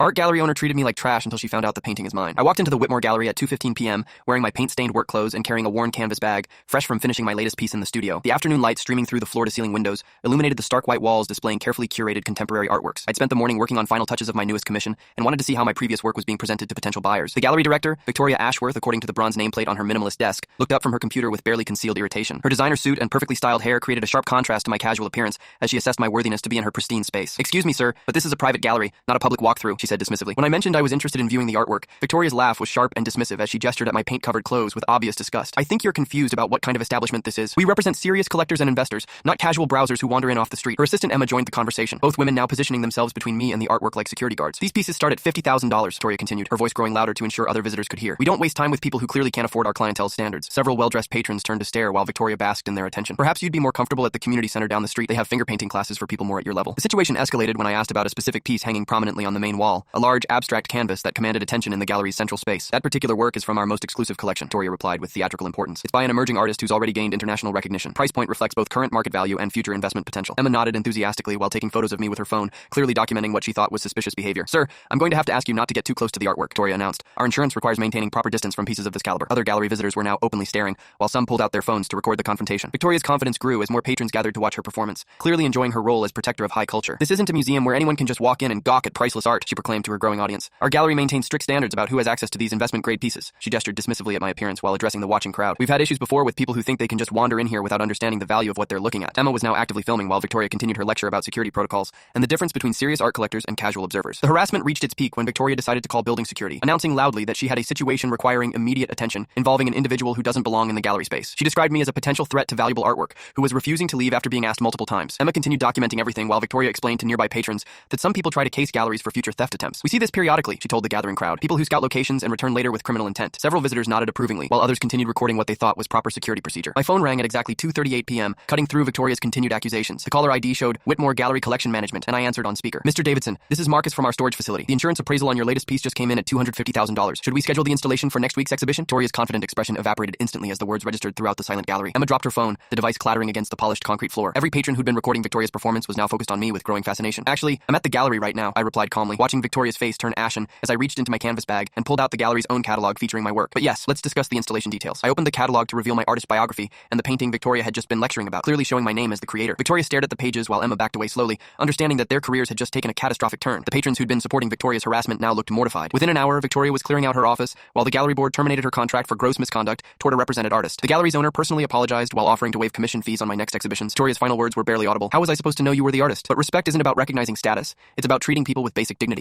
Art gallery owner treated me like trash until she found out the painting is mine. I walked into the Whitmore Gallery at 2:15 p.m. wearing my paint-stained work clothes and carrying a worn canvas bag, fresh from finishing my latest piece in the studio. The afternoon light streaming through the floor-to-ceiling windows illuminated the stark white walls displaying carefully curated contemporary artworks. I'd spent the morning working on final touches of my newest commission and wanted to see how my previous work was being presented to potential buyers. The gallery director, Victoria Ashworth, according to the bronze nameplate on her minimalist desk, looked up from her computer with barely concealed irritation. Her designer suit and perfectly styled hair created a sharp contrast to my casual appearance as she assessed my worthiness to be in her pristine space. "Excuse me, sir, but this is a private gallery, not a public walkthrough," she said dismissively. When I mentioned I was interested in viewing the artwork, Victoria's laugh was sharp and dismissive as she gestured at my paint-covered clothes with obvious disgust. "I think you're confused about what kind of establishment this is. We represent serious collectors and investors, not casual browsers who wander in off the street." Her assistant Emma joined the conversation, both women now positioning themselves between me and the artwork like security guards. "These pieces start at $50,000, Victoria continued, her voice growing louder to ensure other visitors could hear. "We don't waste time with people who clearly can't afford our clientele's standards." Several well-dressed patrons turned to stare while Victoria basked in their attention. "Perhaps you'd be more comfortable at the community center down the street. They have finger painting classes for people more at your level." The situation escalated when I asked about a specific piece hanging prominently on the main wall, a large abstract canvas that commanded attention in the gallery's central space. "That particular work is from our most exclusive collection," Victoria replied with theatrical importance. "It's by an emerging artist who's already gained international recognition. Price point reflects both current market value and future investment potential." Emma nodded enthusiastically while taking photos of me with her phone, clearly documenting what she thought was suspicious behavior. "Sir, I'm going to have to ask you not to get too close to the artwork," Victoria announced. "Our insurance requires maintaining proper distance from pieces of this caliber." Other gallery visitors were now openly staring, while some pulled out their phones to record the confrontation. Victoria's confidence grew as more patrons gathered to watch her performance, clearly enjoying her role as protector of high culture. "This isn't a museum where anyone can just walk in and gawk at priceless art," she proclaimed to her growing audience. "Our gallery maintains strict standards about who has access to these investment-grade pieces." She gestured dismissively at my appearance while addressing the watching crowd. "We've had issues before with people who think they can just wander in here without understanding the value of what they're looking at." Emma was now actively filming while Victoria continued her lecture about security protocols and the difference between serious art collectors and casual observers. The harassment reached its peak when Victoria decided to call building security, announcing loudly that she had a situation requiring immediate attention involving an individual who doesn't belong in the gallery space. She described me as a potential threat to valuable artwork, who was refusing to leave after being asked multiple times. Emma continued documenting everything while Victoria explained to nearby patrons that some people try to case galleries for future theft attempts. "We see this periodically," she told the gathering crowd. "People who scout locations and return later with criminal intent." Several visitors nodded approvingly, while others continued recording what they thought was proper security procedure. My phone rang at exactly 2:38 p.m., cutting through Victoria's continued accusations. The caller ID showed Whitmore Gallery Collection Management, and I answered on speaker. "Mr. Davidson, this is Marcus from our storage facility. The insurance appraisal on your latest piece just came in at $250,000. Should we schedule the installation for next week's exhibition?" Victoria's confident expression evaporated instantly as the words registered throughout the silent gallery. Emma dropped her phone, the device clattering against the polished concrete floor. Every patron who'd been recording Victoria's performance was now focused on me with growing fascination. "Actually, I'm at the gallery right now," I replied calmly, watching Victoria's face turn ashen as I reached into my canvas bag and pulled out the gallery's own catalog featuring my work. "But yes, let's discuss the installation details." I opened the catalog to reveal my artist biography and the painting Victoria had just been lecturing about, clearly showing my name as the creator. Victoria stared at the pages while Emma backed away slowly, understanding that their careers had just taken a catastrophic turn. The patrons who'd been supporting Victoria's harassment now looked mortified. Within an hour, Victoria was clearing out her office, while the gallery board terminated her contract for gross misconduct toward a represented artist. The gallery's owner personally apologized while offering to waive commission fees on my next exhibitions. Victoria's final words were barely audible. "How was I supposed to know you were the artist?" But respect isn't about recognizing status. It's about treating people with basic dignity.